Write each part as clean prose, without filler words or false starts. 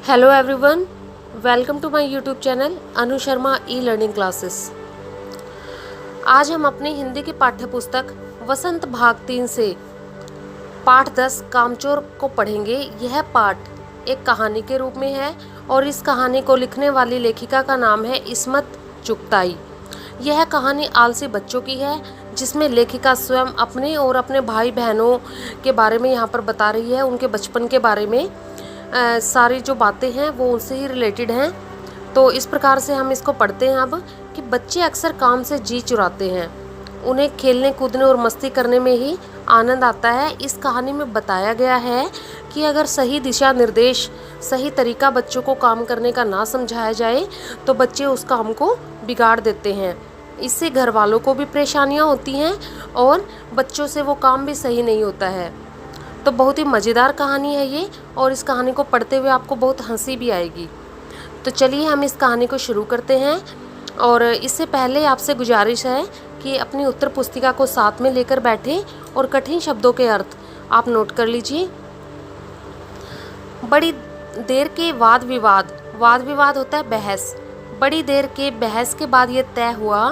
Hello everyone, welcome to my YouTube channel Anu Sharma e learning classes. आज हम अपनी हिंदी की पाठ्य पुस्तक वसंत भाग 3 से पाठ 10 कामचोर को पढ़ेंगे। यह पाठ एक कहानी के रूप में है और इस कहानी को लिखने वाली लेखिका का नाम है इस्मत चुगताई। यह कहानी आलसी बच्चों की है जिसमें लेखिका स्वयं अपने और अपने भाई बहनों के बारे में यहाँ पर बता रही है, उनके बचपन के बारे में। सारी जो बातें हैं वो उनसे ही रिलेटेड हैं। तो इस प्रकार से हम इसको पढ़ते हैं अब कि बच्चे अक्सर काम से जी चुराते हैं, उन्हें खेलने कूदने और मस्ती करने में ही आनंद आता है। इस कहानी में बताया गया है कि अगर सही दिशा निर्देश, सही तरीका बच्चों को काम करने का ना समझाया जाए तो बच्चे उस काम को बिगाड़ देते हैं। इससे घर वालों को भी परेशानियां होती हैं और बच्चों से वो काम भी सही नहीं होता है। तो बहुत ही मज़ेदार कहानी है ये और इस कहानी को पढ़ते हुए आपको बहुत हंसी भी आएगी। तो चलिए हम इस कहानी को शुरू करते हैं। और इससे पहले आपसे गुजारिश है कि अपनी उत्तर पुस्तिका को साथ में लेकर बैठें और कठिन शब्दों के अर्थ आप नोट कर लीजिए। बड़ी देर के वाद विवाद होता है बहस। बड़ी देर के बहस के बाद ये तय हुआ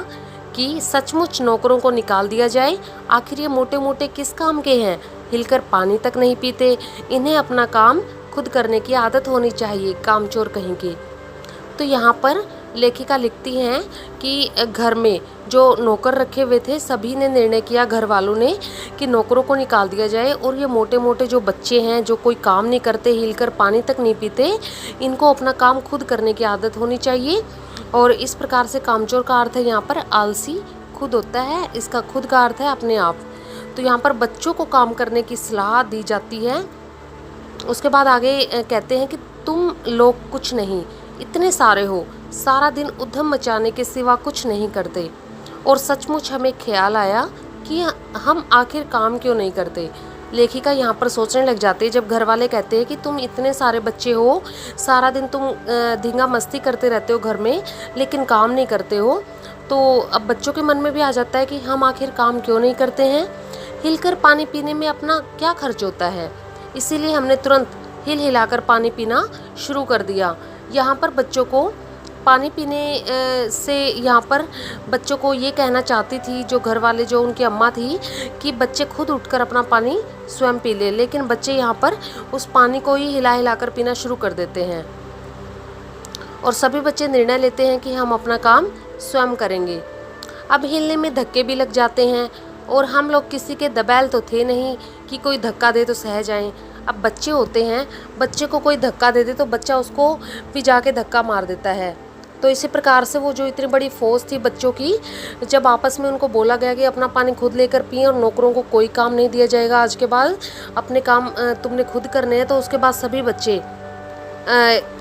कि सचमुच नौकरों को निकाल दिया जाए। आखिर ये मोटे मोटे किस काम के हैं, हिलकर पानी तक नहीं पीते, इन्हें अपना काम खुद करने की आदत होनी चाहिए, कामचोर कहीं के। तो यहाँ पर लेखिका लिखती हैं कि घर में जो नौकर रखे हुए थे सभी ने निर्णय किया, घर वालों ने, कि नौकरों को निकाल दिया जाए और ये मोटे मोटे जो बच्चे हैं जो कोई काम नहीं करते, हिलकर पानी तक नहीं पीते, इनको अपना काम खुद करने की आदत होनी चाहिए। और इस प्रकार से कामचोर का अर्थ है यहाँ पर आलसी खुद होता है, इसका खुद का अर्थ है अपने आप। तो यहाँ पर बच्चों को काम करने की सलाह दी जाती है। उसके बाद आगे कहते हैं कि तुम लोग कुछ नहीं, इतने सारे हो, सारा दिन उधम मचाने के सिवा कुछ नहीं करते। और सचमुच हमें ख्याल आया कि हम आखिर काम क्यों नहीं करते। लेखिका यहाँ पर सोचने लग जाती है, जब घर वाले कहते हैं कि तुम इतने सारे बच्चे हो, सारा दिन तुम धींगा मस्ती करते रहते हो घर में, लेकिन काम नहीं करते हो। तो अब बच्चों के मन में भी आ जाता है कि हम आखिर काम क्यों नहीं करते हैं। हिलकर पानी पीने में अपना क्या खर्च होता है, इसीलिए हमने तुरंत हिल हिलाकर पानी पीना शुरू कर दिया। यहाँ पर बच्चों को पानी पीने से यहाँ पर बच्चों को ये कहना चाहती थी जो घर वाले, जो उनकी अम्मा थी, कि बच्चे खुद उठकर अपना पानी स्वयं पी ले। लेकिन बच्चे यहाँ पर उस पानी को ही हिला हिलाकर पीना शुरू कर देते हैं और सभी बच्चे निर्णय लेते हैं कि हम अपना काम स्वयं करेंगे। अब हिलने में धक्के भी लग जाते हैं और हम लोग किसी के दबैल तो थे नहीं कि कोई धक्का दे तो सह जाएं। अब बच्चे होते हैं, बच्चे को कोई धक्का दे दे तो बच्चा उसको भी जाके धक्का मार देता है। तो इसी प्रकार से वो जो इतनी बड़ी फौज थी बच्चों की, जब आपस में उनको बोला गया कि अपना पानी खुद लेकर पिए और नौकरों को कोई काम नहीं दिया जाएगा आज के बाद, अपने काम तुमने खुद करने हैं, तो उसके बाद सभी बच्चे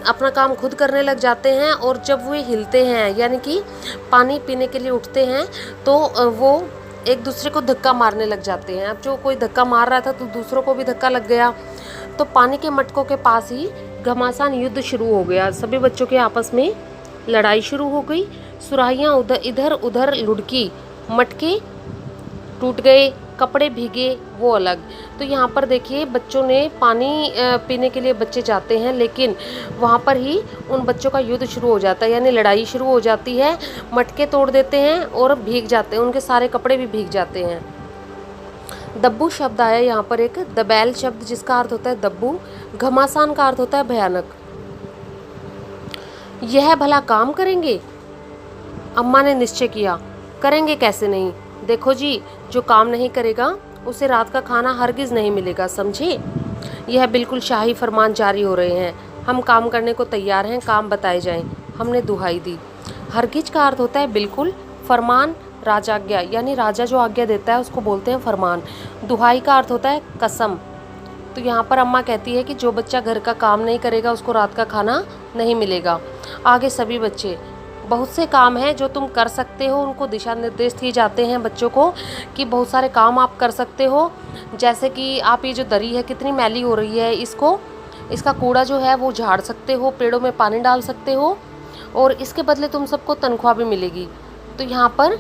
अपना काम खुद करने लग जाते हैं। और जब वे हिलते हैं यानी कि पानी पीने के लिए उठते हैं तो वो एक दूसरे को धक्का मारने लग जाते हैं। अब जो कोई धक्का मार रहा था तो दूसरों को भी धक्का लग गया। तो पानी के मटकों के पास ही घमासान युद्ध शुरू हो गया। सभी बच्चों के आपस में लड़ाई शुरू हो गई। सुराहियाँ इधर उधर लुढ़की, मटके टूट गए, कपड़े भीगे वो अलग। तो यहाँ पर देखिए बच्चों ने पानी पीने के लिए बच्चे जाते हैं, लेकिन वहाँ पर ही उन बच्चों का युद्ध शुरू हो जाता है, यानी लड़ाई शुरू हो जाती है। मटके तोड़ देते हैं और भीग जाते हैं, उनके सारे कपड़े भी भीग जाते हैं। दब्बू शब्द आया यहाँ पर, एक दबैल शब्द जिसका अर्थ होता है दब्बू, घमासान का अर्थ होता है भयानक। यह भला काम करेंगे, अम्मा ने निश्चय किया। करेंगे कैसे नहीं, देखो जी, जो काम नहीं करेगा उसे रात का खाना हरगिज़ नहीं मिलेगा, समझे। यह बिल्कुल शाही फरमान जारी हो रहे हैं, हम काम करने को तैयार हैं, काम बताए जाएं, हमने दुहाई दी। हरगिज़ का अर्थ होता है बिल्कुल, फरमान राजाज्ञा, यानी राजा जो आज्ञा देता है उसको बोलते हैं फरमान। दुहाई का अर्थ होता है कसम। तो यहाँ पर अम्मा कहती है कि जो बच्चा घर का काम नहीं करेगा उसको रात का खाना नहीं मिलेगा। आगे सभी बच्चे, बहुत से काम हैं जो तुम कर सकते हो, उनको दिशा निर्देश दिए जाते हैं बच्चों को कि बहुत सारे काम आप कर सकते हो। जैसे कि आप ये जो दरी है कितनी मैली हो रही है, इसका कूड़ा जो है वो झाड़ सकते हो, पेड़ों में पानी डाल सकते हो और इसके बदले तुम सबको तनख्वाह भी मिलेगी। तो यहाँ पर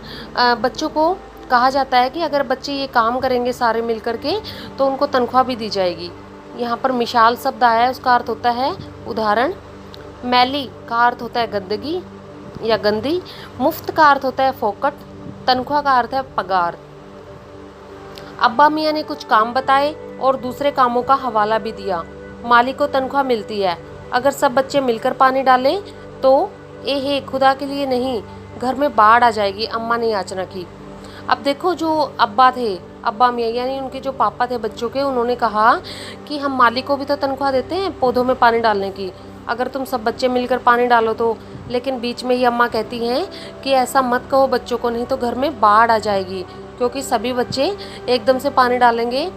बच्चों को कहा जाता है कि अगर बच्चे ये काम करेंगे सारे मिल कर के तो उनको तनख्वाह भी दी जाएगी। यहाँ पर मिसाल शब्द आया है, उसका अर्थ होता है उदाहरण। मैली का अर्थ होता है गंदगी या गंदी। मुफ्त का अर्थ होता है फोकट। तनख्वाह का अर्थ है पगार। अब्बा मियाँ ने कुछ काम बताए और दूसरे कामों का हवाला भी दिया। मालिक को तनख्वाह मिलती है। अगर सब बच्चे मिलकर पानी डालें तो हे खुदा के लिए नहीं, घर में बाढ़ आ जाएगी, अम्मा ने याचना की। अब देखो, जो अब्बा थे, अब्बा मियाँ यानी उनके जो पापा थे बच्चों के, उन्होंने कहा कि हम मालिक को भी तो तनख्वाह देते हैं पौधों में पानी डालने की, अगर तुम सब बच्चे मिलकर पानी डालो तो। लेकिन बीच में ही अम्मा कहती हैं कि ऐसा मत कहो बच्चों को, नहीं तो घर में बाढ़ आ जाएगी, क्योंकि सभी बच्चे एकदम से पानी डालेंगे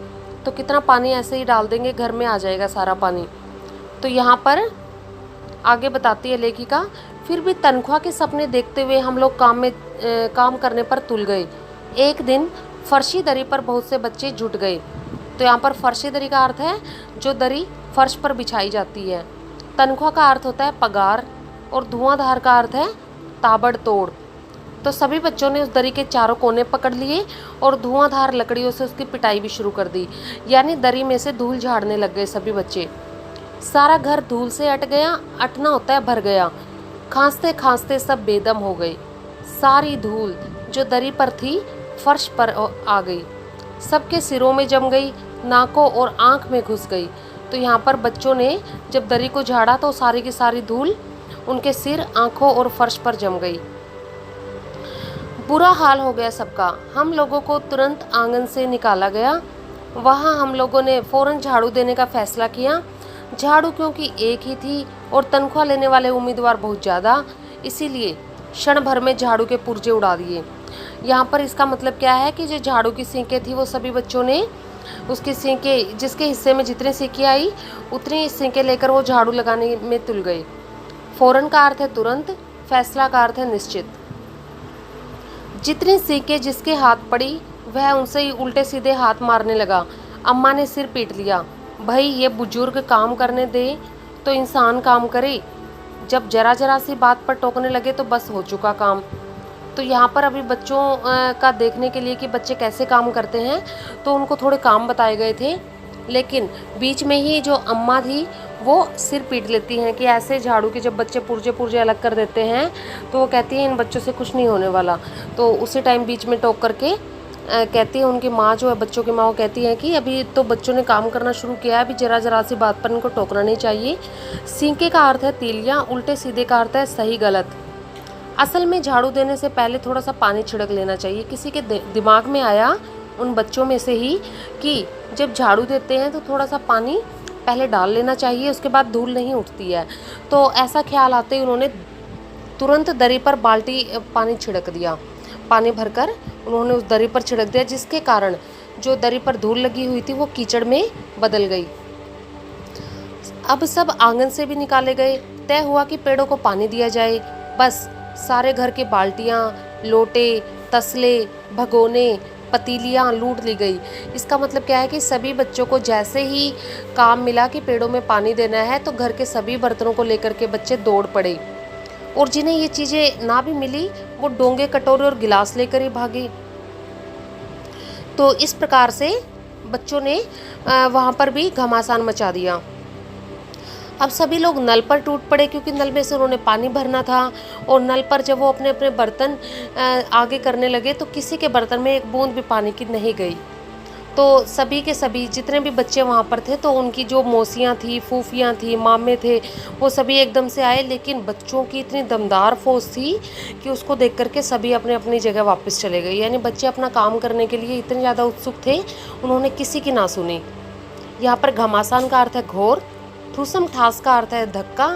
तो कितना पानी ऐसे ही डाल देंगे, घर में आ जाएगा सारा पानी। तो यहाँ पर आगे बताती है लेखिका, फिर भी तनख्वाह के सपने देखते हुए हम लोग काम करने पर तुल गए। एक दिन फर्शी दरी पर बहुत से बच्चे जुट गए। तो यहाँ पर फर्शी दरी का अर्थ है जो दरी फर्श पर बिछाई जाती है। तनख्वाह का अर्थ होता है पगार और धुआंधार का अर्थ है ताबड़तोड़। तो सभी बच्चों ने उस दरी के चारों कोने पकड़ लिए और धुआंधार लकड़ियों से उसकी पिटाई भी शुरू कर दी, यानी दरी में से धूल झाड़ने लग गए सभी बच्चे। सारा घर धूल से अट गया, अटना होता है भर गया। खांसते खांसते सब बेदम हो गए। सारी धूल जो दरी पर थी फर्श पर आ गई, सबके सिरों में जम गई, नाकों और आंख में घुस गई। तो यहाँ पर बच्चों ने जब दरी को झाड़ा तो सारी की सारी धूल उनके सिर, आंखों और फर्श पर जम गई। बुरा हाल हो गया सबका। हम लोगों को तुरंत आंगन से निकाला गया। वहाँ हम लोगों ने फौरन झाड़ू देने का फैसला किया। झाड़ू क्योंकि एक ही थी और तनख्वाह लेने वाले उम्मीदवार बहुत ज़्यादा, इसीलिए क्षण भर में झाड़ू के पुर्जे उड़ा दिए। यहाँ पर इसका मतलब क्या है कि जो झाड़ू की सींकें थी वो सभी बच्चों ने उसकी सींकें, जिसके हिस्से में जितनी सींकें आई उतनी सींकें लेकर वो झाड़ू लगाने में तुल गए। फौरन का अर्थ है तुरंत, फैसला का अर्थ है निश्चित। जितनी सींकें जिसके हाथ पड़ी वह उनसे ही उल्टे सीधे हाथ मारने लगा। अम्मा ने सिर पीट लिया। भाई ये बुजुर्ग काम करने दे तो इंसान काम करे, जब जरा जरा सी बात पर टोकने लगे तो बस हो चुका काम। तो यहाँ पर अभी बच्चों का देखने के लिए कि बच्चे कैसे काम करते हैं, तो उनको थोड़े काम बताए गए थे, लेकिन बीच में ही जो अम्मा थी वो सिर पीट लेती हैं कि ऐसे झाड़ू के जब बच्चे पुर्जे पुर्जे अलग कर देते हैं तो वो कहती हैं इन बच्चों से कुछ नहीं होने वाला। तो उसी टाइम बीच में टोक करके कहती है उनकी माँ, जो है बच्चों की माँ, वो कहती है कि अभी तो बच्चों ने काम करना शुरू किया है, अभी जरा जरा सी बात पर इनको टोकना नहीं चाहिए। सींके का अर्थ है तीलियाँ, उल्टे सीधे का अर्थ है सही गलत। असल में झाड़ू देने से पहले थोड़ा सा पानी छिड़क लेना चाहिए। किसी के दिमाग में आया उन बच्चों में से ही कि जब झाड़ू देते हैं तो थोड़ा सा पानी पहले डाल लेना चाहिए, उसके बाद धूल नहीं उठती है। तो ऐसा ख्याल आते ही उन्होंने तुरंत दरी पर बाल्टी पानी छिड़क दिया। पानी भरकर उन्होंने उस दरी पर छिड़क दिया, जिसके कारण जो दरी पर धूल लगी हुई थी वो कीचड़ में बदल गई। अब सब आंगन से भी निकाले गए। तय हुआ कि पेड़ों को पानी दिया जाए। बस सारे घर के बाल्टियाँ, लोटे, तसले, भगोने, पतीलियाँ लूट ली गई। इसका मतलब क्या है कि सभी बच्चों को जैसे ही काम मिला कि पेड़ों में पानी देना है तो घर के सभी बर्तनों को लेकर के बच्चे दौड़ पड़े, और जिन्हें ये चीज़ें ना भी मिली वो डोंगे, कटोरे और गिलास लेकर ही भागे। तो इस प्रकार से बच्चों ने वहाँ पर भी घमासान मचा दिया। अब सभी लोग नल पर टूट पड़े, क्योंकि नल में से उन्होंने पानी भरना था, और नल पर जब वो अपने अपने बर्तन आगे करने लगे तो किसी के बर्तन में एक बूंद भी पानी की नहीं गई। तो सभी के सभी जितने भी बच्चे वहाँ पर थे, तो उनकी जो मौसियाँ थी, फूफियाँ थी, मामे थे, वो सभी एकदम से आए। लेकिन बच्चों की इतनी दमदार फौज थी कि उसको देख करके सभी अपने अपनी जगह वापस चले गए। यानी बच्चे अपना काम करने के लिए इतने ज़्यादा उत्सुक थे, उन्होंने किसी की ना सुनी। यहाँ पर घमासान का अर्थ है घोर, ठूसम ठास का अर्थ है धक्का,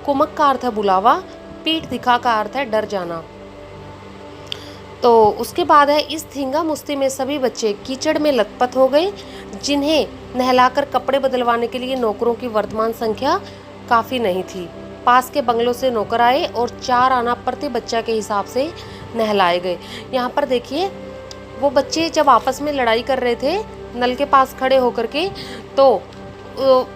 कुमक का अर्थ है बुलावा, पीठ दिखा का अर्थ है डर जाना। तो उसके बाद है इस धींगा मुश्ती में सभी बच्चे कीचड़ में लथपथ हो गए, जिन्हें नहलाकर कपड़े बदलवाने के लिए नौकरों की वर्तमान संख्या काफ़ी नहीं थी। पास के बंगलों से नौकर आए और 4 आना प्रति बच्चा के हिसाब से नहलाए गए। यहाँ पर देखिए, वो बच्चे जब आपस में लड़ाई कर रहे थे नल के पास खड़े होकर के, तो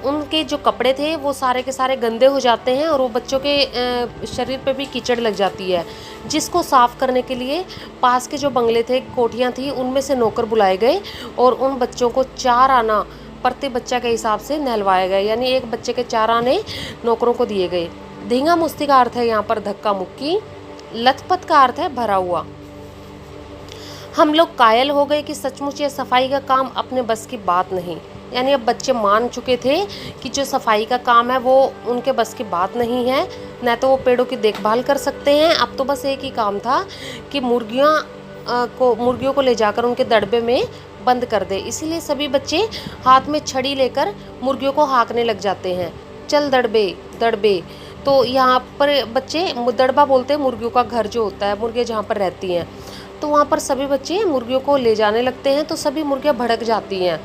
उनके जो कपड़े थे वो सारे के सारे गंदे हो जाते हैं और वो बच्चों के शरीर पे भी कीचड़ लग जाती है, जिसको साफ़ करने के लिए पास के जो बंगले थे, कोठियाँ थी, उनमें से नौकर बुलाए गए और उन बच्चों को 4 आना प्रति बच्चा के हिसाब से नहलवाया गया, यानी एक बच्चे के 4 आने नौकरों को दिए गए। धींगा मुस्ती का अर्थ है यहाँ पर धक्का मुक्की। लथपथ का अर्थ है भरा हुआ। हम लोग कायल हो गए कि सचमुच ये सफाई का काम अपने बस की बात नहीं, यानी अब बच्चे मान चुके थे कि जो सफाई का काम है वो उनके बस की बात नहीं है, न तो वो पेड़ों की देखभाल कर सकते हैं। अब तो बस एक ही काम था कि मुर्गियों को ले जाकर उनके दड़बे में बंद कर दे। इसीलिए सभी बच्चे हाथ में छड़ी लेकर मुर्गियों को हाँकने लग जाते हैं, चल दड़बे दड़बे। तो यहाँ पर बच्चे दड़बा बोलते हैं मुर्गियों का घर जो होता है, मुर्गियाँ जहाँ पर रहती हैं। तो वहाँ पर सभी बच्चे मुर्गियों को ले जाने लगते हैं, तो सभी मुर्गियाँ भड़क जाती हैं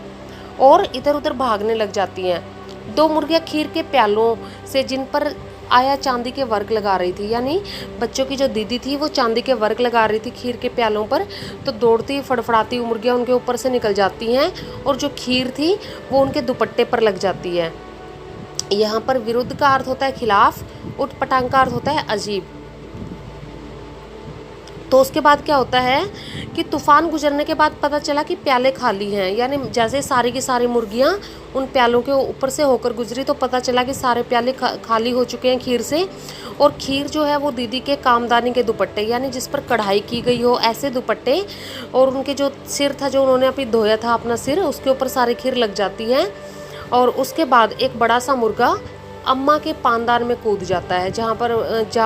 और इधर उधर भागने लग जाती हैं। 2 मुर्गियाँ खीर के प्यालों से जिन पर आया चांदी के वर्क लगा रही थी, यानी बच्चों की जो दीदी थी वो चांदी के वर्क लगा रही थी खीर के प्यालों पर, तो दौड़ती फड़फड़ाती हुई मुर्गियाँ उनके ऊपर से निकल जाती हैं और जो खीर थी वो उनके दुपट्टे पर लग जाती है। यहाँ पर विरुद्ध का अर्थ होता है खिलाफ, उटपटांग का अर्थ होता है अजीब। तो उसके बाद क्या होता है कि तूफान गुजरने के बाद पता चला कि प्याले खाली हैं, यानी जैसे सारी की सारी मुर्गियां उन प्यालों के ऊपर से होकर गुजरी तो पता चला कि सारे प्याले खाली हो चुके हैं खीर से। और खीर जो है वो दीदी के कामदानी के दुपट्टे, यानी जिस पर कढ़ाई की गई हो ऐसे दुपट्टे, और उनके जो सिर था जो उन्होंने अभी धोया था अपना सिर, उसके ऊपर सारी खीर लग जाती है। और उसके बाद एक बड़ा सा मुर्गा अम्मा के पानदान में कूद जाता है, जहाँ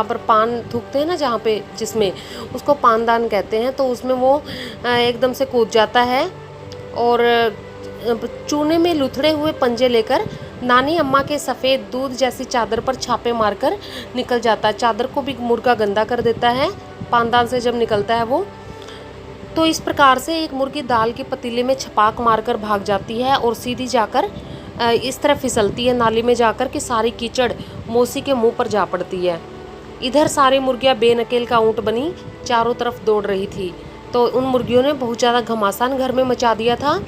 पर पान थूकते हैं ना, जहाँ पे जिसमें उसको पानदान कहते हैं, तो उसमें वो एकदम से कूद जाता है और चूने में लुथड़े हुए पंजे लेकर नानी अम्मा के सफ़ेद दूध जैसी चादर पर छापे मारकर निकल जाता है। चादर को भी मुर्गा गंदा कर देता है पानदान से जब निकलता है वो। तो इस प्रकार से एक मुर्गी दाल के पतीले में छपाक मारकर भाग जाती है और सीधी जाकर इस तरह फिसलती है नाली में जाकर कि सारी कीचड़ मौसी के मुंह पर जा पड़ती है। इधर सारी मुर्गियां बेनकेल का ऊंट बनी चारों तरफ दौड़ रही थी। तो उन मुर्गियों ने बहुत ज़्यादा घमासान घर में मचा दिया था।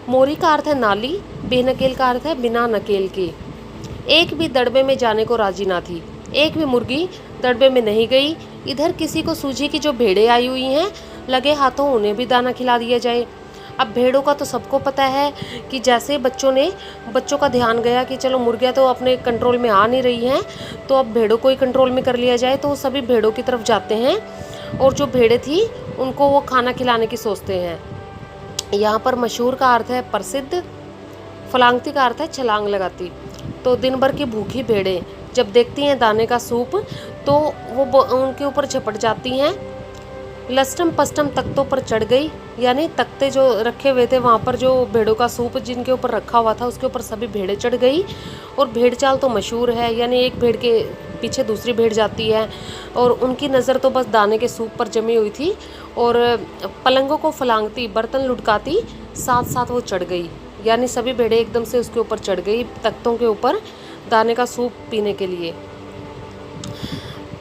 मोरी का अर्थ है नाली, बेनकेल का अर्थ है बिना नकेल के। एक भी दड़बे में जाने को राजी ना थी, एक भी मुर्गी दड़बे में नहीं गई। इधर किसी को सूझी कि जो भेड़ें आई हुई हैं लगे हाथों उन्हें भी दाना खिला दिया जाए। अब भेड़ों का तो सबको पता है कि जैसे बच्चों का ध्यान गया कि चलो मुर्गियाँ तो अपने कंट्रोल में आ नहीं रही हैं, तो अब भेड़ों को ही कंट्रोल में कर लिया जाए। तो सभी भेड़ों की तरफ जाते हैं और जो भेड़ें थी उनको वो खाना खिलाने की सोचते हैं। यहाँ पर मशहूर का अर्थ है प्रसिद्ध, फलांगती का अर्थ है छलांग लगाती। तो दिन भर की भूखी भेड़ें जब देखती हैं दाने का सूप तो वो उनके ऊपर झपट जाती हैं। लस्टम पस्टम तख्तों पर चढ़ गई, यानी तख्ते जो रखे हुए थे वहाँ पर जो भेड़ों का सूप जिनके ऊपर रखा हुआ था उसके ऊपर सभी भेड़ें चढ़ गई। और भेड़ चाल तो मशहूर है, यानी एक भेड़ के पीछे दूसरी भेड़ जाती है और उनकी नज़र तो बस दाने के सूप पर जमी हुई थी और पलंगों को फलांगती बर्तन लुढ़काती साथ साथ वो चढ़ गई, यानी सभी भेड़ें एकदम से उसके ऊपर चढ़ गई तख्तों के ऊपर दाने का सूप पीने के लिए।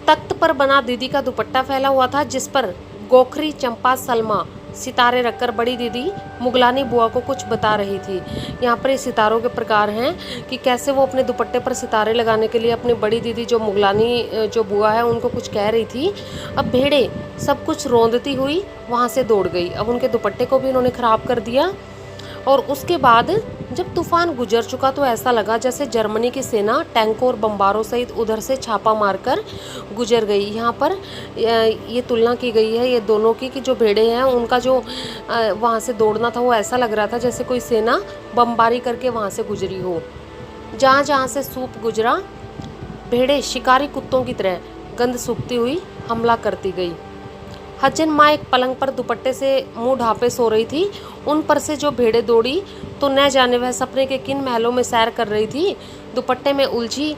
तख्त पर बना दीदी का दुपट्टा फैला हुआ था जिस पर गोखरी, चंपा, सलमा सितारे रखकर बड़ी दीदी मुगलानी बुआ को कुछ बता रही थी। यहाँ पर ये सितारों के प्रकार हैं कि कैसे वो अपने दुपट्टे पर सितारे लगाने के लिए अपनी बड़ी दीदी जो मुगलानी जो बुआ है उनको कुछ कह रही थी। अब भेड़े सब कुछ रौंदती हुई वहाँ से दौड़ गई। अब उनके दुपट्टे को भी उन्होंने ख़राब कर दिया। और उसके बाद जब तूफान गुजर चुका तो ऐसा लगा जैसे जर्मनी की सेना टैंकों और बम्बारों सहित उधर से छापा मारकर गुजर गई। यहाँ पर ये तुलना की गई है ये दोनों की कि जो भेड़ें हैं उनका जो वहाँ से दौड़ना था वो ऐसा लग रहा था जैसे कोई सेना बमबारी करके वहाँ से गुजरी हो। जहाँ जहाँ से सूप गुजरा भेड़ें शिकारी कुत्तों की तरह गंध सूखती हुई हमला करती गई। हजन माँ एक पलंग पर दुपट्टे से मुंह ढांपे सो रही थी। उन पर से जो भेड़ें दौड़ी तो न जाने वह सपने के किन महलों में सैर कर रही थी, दुपट्टे में उलझी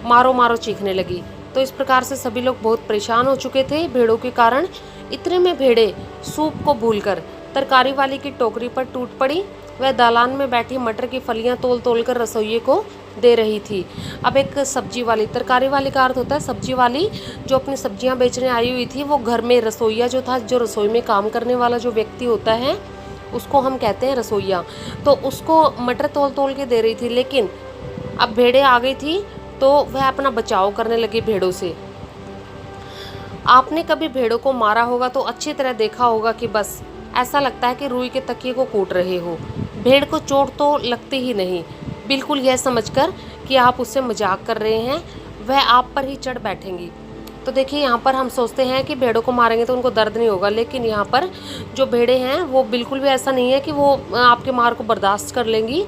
मारो मारो चीखने लगी। तो इस प्रकार से सभी लोग बहुत परेशान हो चुके थे भेड़ों के कारण। इतने में भेड़ें सूप को भूलकर तरकारी वाली की टोकरी पर टूट पड़ी। वह दालान में बैठी मटर की फलियां तोल तोल कर रसोइये को दे रही थी। अब एक सब्जी वाली, तरकारी वाली का अर्थ होता है सब्जी वाली, जो अपनी सब्जियां बेचने आई हुई थी वो घर में रसोइया जो था, जो रसोई में काम करने वाला जो व्यक्ति होता है उसको हम कहते हैं रसोइया। तो उसको मटर तोल तोल के दे रही थी। लेकिन अब भेड़ें आ गई थी तो वह अपना बचाव करने लगी भेड़ों से। आपने कभी भेड़ों को मारा होगा तो अच्छी तरह देखा होगा कि बस ऐसा लगता है कि रुई के तकिए को कूट रहे हो। भेड़ को चोट तो लगती ही नहीं, बिल्कुल यह समझकर कि आप उससे मजाक कर रहे हैं वह आप पर ही चढ़ बैठेंगी। तो देखिए यहाँ पर हम सोचते हैं कि भेड़ों को मारेंगे तो उनको दर्द नहीं होगा, लेकिन यहाँ पर जो भेड़ें हैं वो बिल्कुल भी ऐसा नहीं है कि वो आपके मार को बर्दाश्त कर लेंगी,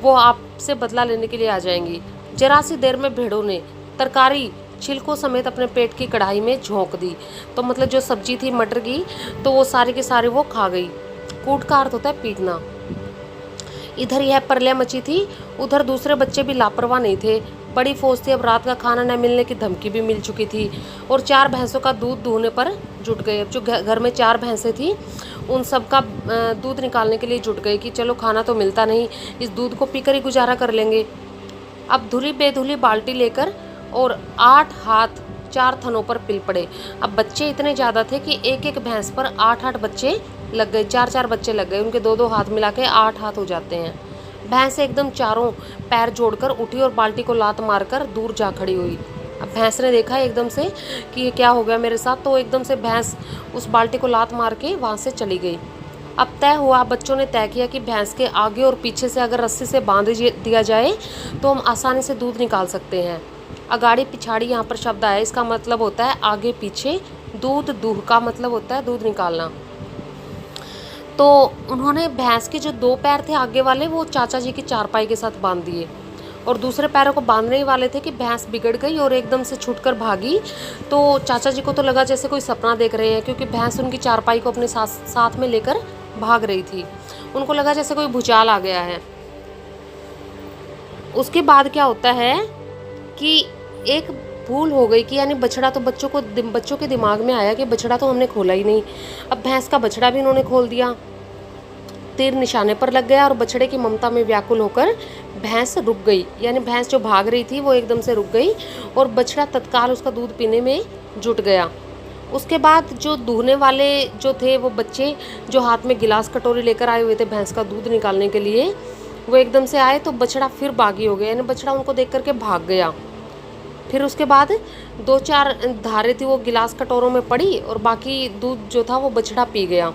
वो आपसे बदला लेने के लिए आ जाएंगी। जरा सी देर में भेड़ों ने तरकारी छिलकों समेत अपने पेट की कढ़ाई में झोंक दी। तो मतलब जो सब्जी थी मटर की, तो वो सारी की सारी वो खा गई। कूट का अर्थ होता है पीटना। इधर यह प्रलय मची थी, उधर दूसरे बच्चे भी लापरवाह नहीं थे। बड़ी फौज थी, अब रात का खाना न मिलने की धमकी भी मिल चुकी थी और 4 भैंसों का दूध दूहने पर जुट गए। अब जो घर में 4 भैंसें थी उन सब का दूध निकालने के लिए जुट गए कि चलो खाना तो मिलता नहीं, इस दूध को पीकर ही गुजारा कर लेंगे। अब धुली बेधुली बाल्टी लेकर और 8 हाथ 4 थनों पर पिल पड़े। अब बच्चे इतने ज़्यादा थे कि एक एक भैंस पर 8-8 बच्चे लग गए, 4-4 बच्चे लग गए। उनके 2-2 हाथ मिला के 8 हाथ हो जाते हैं। भैंस एकदम चारों पैर जोड़कर उठी और बाल्टी को लात मारकर दूर जा खड़ी हुई। अब भैंस ने देखा एकदम से कि ये क्या हो गया मेरे साथ, तो एकदम से भैंस उस बाल्टी को लात मार के वहाँ से चली गई। अब तय हुआ, बच्चों ने तय किया कि भैंस के आगे और पीछे से अगर रस्सी से बांध दिया जाए तो हम आसानी से दूध निकाल सकते हैं। अगाड़ी पिछाड़ी यहाँ पर शब्द आया, इसका मतलब होता है आगे पीछे। दूध दूह का मतलब होता है दूध निकालना। तो उन्होंने भैंस के जो 2 पैर थे आगे वाले वो चाचा जी की चारपाई के साथ बांध दिए और दूसरे पैरों को बांधने ही वाले थे कि भैंस बिगड़ गई और एकदम से छूटकर भागी। तो चाचा जी को तो लगा जैसे कोई सपना देख रहे हैं, क्योंकि भैंस उनकी चारपाई को अपने साथ में लेकर भाग रही थी। उनको लगा जैसे कोई भूचाल आ गया है। उसके बाद क्या होता है कि एक भूल हो गई कि यानी बछड़ा, तो बच्चों के दिमाग में आया कि बछड़ा तो हमने खोला ही नहीं। अब भैंस का बछड़ा भी उन्होंने खोल दिया। तीर निशाने पर लग गया और बछड़े की ममता में व्याकुल होकर भैंस रुक गई, यानी भैंस जो भाग रही थी वो एकदम से रुक गई और बछड़ा तत्काल उसका दूध पीने में जुट गया। उसके बाद जो दूहने वाले जो थे वो बच्चे जो हाथ में गिलास कटोरी लेकर आए हुए थे भैंस का दूध निकालने के लिए, वो एकदम से आए तो बछड़ा फिर बागी हो गया, यानी बछड़ा उनको देख करके भाग गया। फिर उसके बाद 2-4 धारें थी वो गिलास कटोरों में पड़ी और बाकी दूध जो था वो बछड़ा पी गया।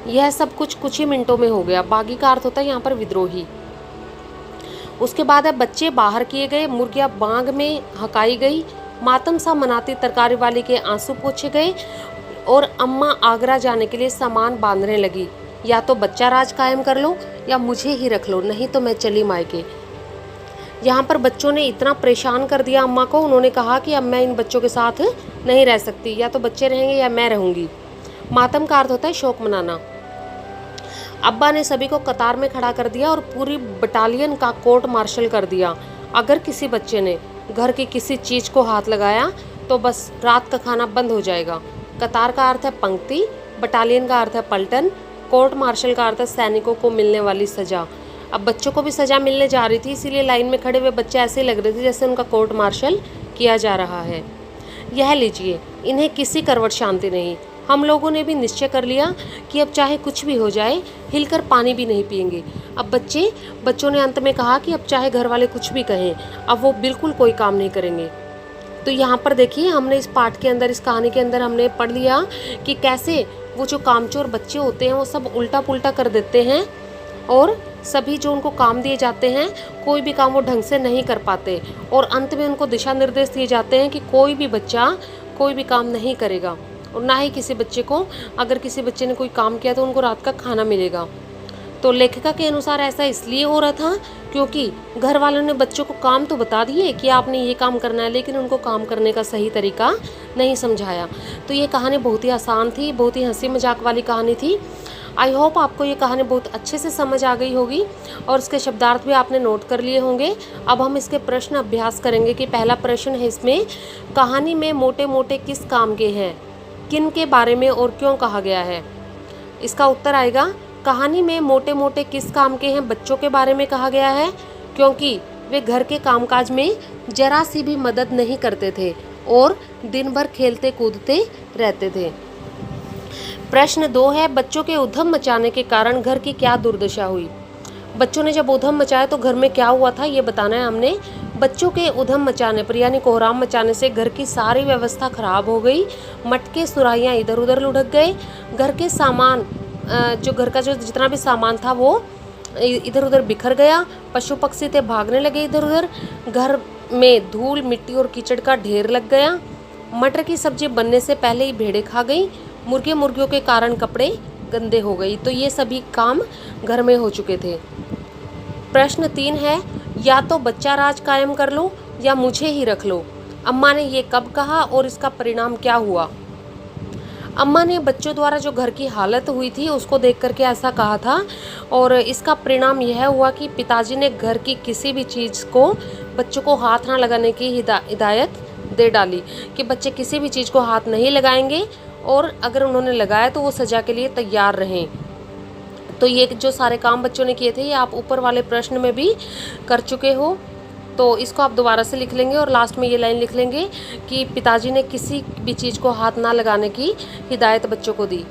यह सब कुछ ही मिनटों में हो गया। बागी का अर्थ होता है यहाँ पर विद्रोही। उसके बाद अब बच्चे बाहर किए गए, मुर्गियाँ बांग में हकाई गई, मातम सा मनाती तरकारी वाली के आंसू पोंछे गए और अम्मा आगरा जाने के लिए सामान बांधने लगी। या तो बच्चा राज कायम कर लो या मुझे ही रख लो, नहीं तो मैं चली मायके। यहाँ पर बच्चों ने इतना परेशान कर दिया अम्मा को, उन्होंने कहा कि अब मैं इन बच्चों के साथ नहीं रह सकती, या तो बच्चे रहेंगे या मैं रहूँगी। मातम का अर्थ होता है शोक मनाना। अब्बा ने सभी को कतार में खड़ा कर दिया और पूरी बटालियन का कोर्ट मार्शल कर दिया। अगर किसी बच्चे ने घर की किसी चीज़ को हाथ लगाया तो बस रात का खाना बंद हो जाएगा। कतार का अर्थ है पंक्ति, बटालियन का अर्थ है पलटन, कोर्ट मार्शल का अर्थ है सैनिकों को मिलने वाली सज़ा। अब बच्चों को भी सज़ा मिलने जा रही थी, इसीलिए लाइन में खड़े हुए बच्चे ऐसे लग रहे थे जैसे उनका कोर्ट मार्शल किया जा रहा है। यह लीजिए, इन्हें किसी करवट शांति नहीं। हम लोगों ने भी निश्चय कर लिया कि अब चाहे कुछ भी हो जाए हिलकर पानी भी नहीं पिएंगे। अब बच्चों ने अंत में कहा कि अब चाहे घर वाले कुछ भी कहें, अब वो बिल्कुल कोई काम नहीं करेंगे। तो यहाँ पर देखिए, हमने इस पाठ के अंदर, इस कहानी के अंदर हमने पढ़ लिया कि कैसे वो जो कामचोर बच्चे होते हैं वो सब उल्टा पुल्टा कर देते हैं और सभी जो उनको काम दिए जाते हैं कोई भी काम वो ढंग से नहीं कर पाते और अंत में उनको दिशा निर्देश दिए जाते हैं कि कोई भी बच्चा कोई भी काम नहीं करेगा और ना ही किसी बच्चे को, अगर किसी बच्चे ने कोई काम किया तो उनको रात का खाना मिलेगा। तो लेखिका के अनुसार ऐसा इसलिए हो रहा था क्योंकि घर वालों ने बच्चों को काम तो बता दिए कि आपने ये काम करना है, लेकिन उनको काम करने का सही तरीका नहीं समझाया। तो ये कहानी बहुत ही आसान थी, बहुत ही हंसी मजाक वाली कहानी थी। आई होप आपको ये कहानी बहुत अच्छे से समझ आ गई होगी और इसके शब्दार्थ भी आपने नोट कर लिए होंगे। अब हम इसके प्रश्न अभ्यास करेंगे कि पहला प्रश्न है इसमें, कहानी में मोटे मोटे किस काम के हैं, किन के बारे में और क्यों कहा गया है। इसका उत्तर आएगा, कहानी में मोटे मोटे किस काम के हैं, बच्चों के बारे में कहा गया है क्योंकि वे घर के कामकाज में जरा सी भी मदद नहीं करते थे और दिन भर खेलते कूदते रहते थे। प्रश्न 2 है, बच्चों के उधम मचाने के कारण घर की क्या दुर्दशा हुई। बच्चों ने जब उधम मचाया तो घर में क्या हुआ था ये बताना है हमने। बच्चों के उधम मचाने पर यानी कोहराम मचाने से घर की सारी व्यवस्था खराब हो गई, मटके सुराहियाँ इधर उधर लुढ़क गए, घर के सामान जो घर का जो जितना भी सामान था वो इधर उधर बिखर गया। पशु पक्षी थे भागने लगे इधर उधर। घर में धूल मिट्टी और कीचड़ का ढेर लग गया। मटर की सब्जी बनने से पहले ही भेड़ें खा गई। मुर्गे मुर्गियों के कारण कपड़े गंदे हो गई। तो ये सभी काम घर में हो चुके थे। प्रश्न 3 है, या तो बच्चा राज कायम कर लो या मुझे ही रख लो। अम्मा ने ये कब कहा और इसका परिणाम क्या हुआ? अम्मा ने बच्चों द्वारा जो घर की हालत हुई थी उसको देख करके ऐसा कहा था, और इसका परिणाम यह हुआ कि पिताजी ने घर की किसी भी चीज़ को बच्चों को हाथ ना लगाने की हिदायत दे डाली कि बच्चे किसी भी चीज़ को हाथ नहीं लगाएंगे, और अगर उन्होंने लगाया तो वो सज़ा के लिए तैयार रहें। तो ये जो सारे काम बच्चों ने किए थे ये आप ऊपर वाले प्रश्न में भी कर चुके हो। तो इसको आप दोबारा से लिख लेंगे और लास्ट में ये लाइन लिख लेंगे कि पिताजी ने किसी भी चीज़ को हाथ ना लगाने की हिदायत बच्चों को दी।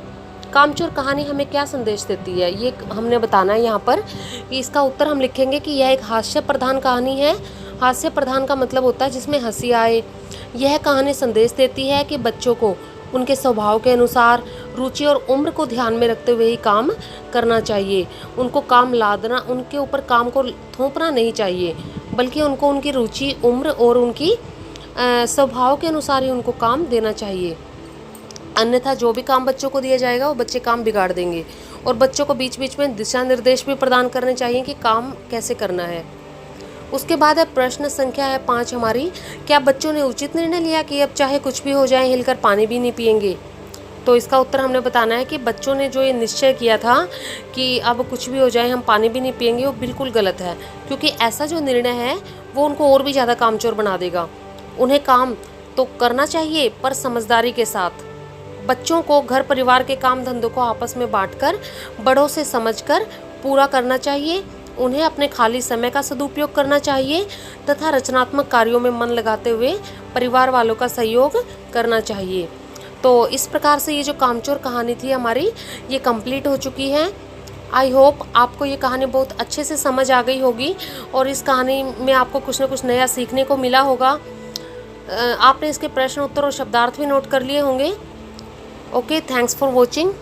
कामचोर कहानी हमें क्या संदेश देती है, ये हमने बताना है यहाँ पर। कि इसका उत्तर हम लिखेंगे कि यह एक हास्य प्रधान कहानी है। हास्य प्रधान का मतलब होता है जिसमें हंसी आए। यह कहानी संदेश देती है कि बच्चों को उनके स्वभाव के अनुसार, रुचि और उम्र को ध्यान में रखते हुए ही काम करना चाहिए। उनको काम लादना, उनके ऊपर काम को थोपना नहीं चाहिए, बल्कि उनको उनकी रुचि, उम्र और उनकी स्वभाव के अनुसार ही उनको काम देना चाहिए। अन्यथा जो भी काम बच्चों को दिया जाएगा वो बच्चे काम बिगाड़ देंगे। और बच्चों को बीच बीच में दिशा निर्देश भी प्रदान करने चाहिए कि काम कैसे करना है। उसके बाद है प्रश्न संख्या है 5 हमारी, क्या बच्चों ने उचित निर्णय लिया कि अब चाहे कुछ भी हो जाए हिलकर पानी भी नहीं पिएंगे? तो इसका उत्तर हमने बताना है कि बच्चों ने जो ये निश्चय किया था कि अब कुछ भी हो जाए हम पानी भी नहीं पिएंगे, वो बिल्कुल गलत है। क्योंकि ऐसा जो निर्णय है वो उनको और भी ज़्यादा कामचोर बना देगा। उन्हें काम तो करना चाहिए पर समझदारी के साथ। बच्चों को घर परिवार के काम धंधों को आपस में बांटकर, बड़ों से समझकर पूरा करना चाहिए। उन्हें अपने खाली समय का सदुपयोग करना चाहिए तथा रचनात्मक कार्यों में मन लगाते हुए परिवार वालों का सहयोग करना चाहिए। तो इस प्रकार से ये जो कामचोर कहानी थी हमारी, ये कंप्लीट हो चुकी है। आई होप आपको ये कहानी बहुत अच्छे से समझ आ गई होगी और इस कहानी में आपको कुछ ना कुछ नया सीखने को मिला होगा। आपने इसके प्रश्न उत्तर और शब्दार्थ भी नोट कर लिए होंगे। Okay, thanks for watching.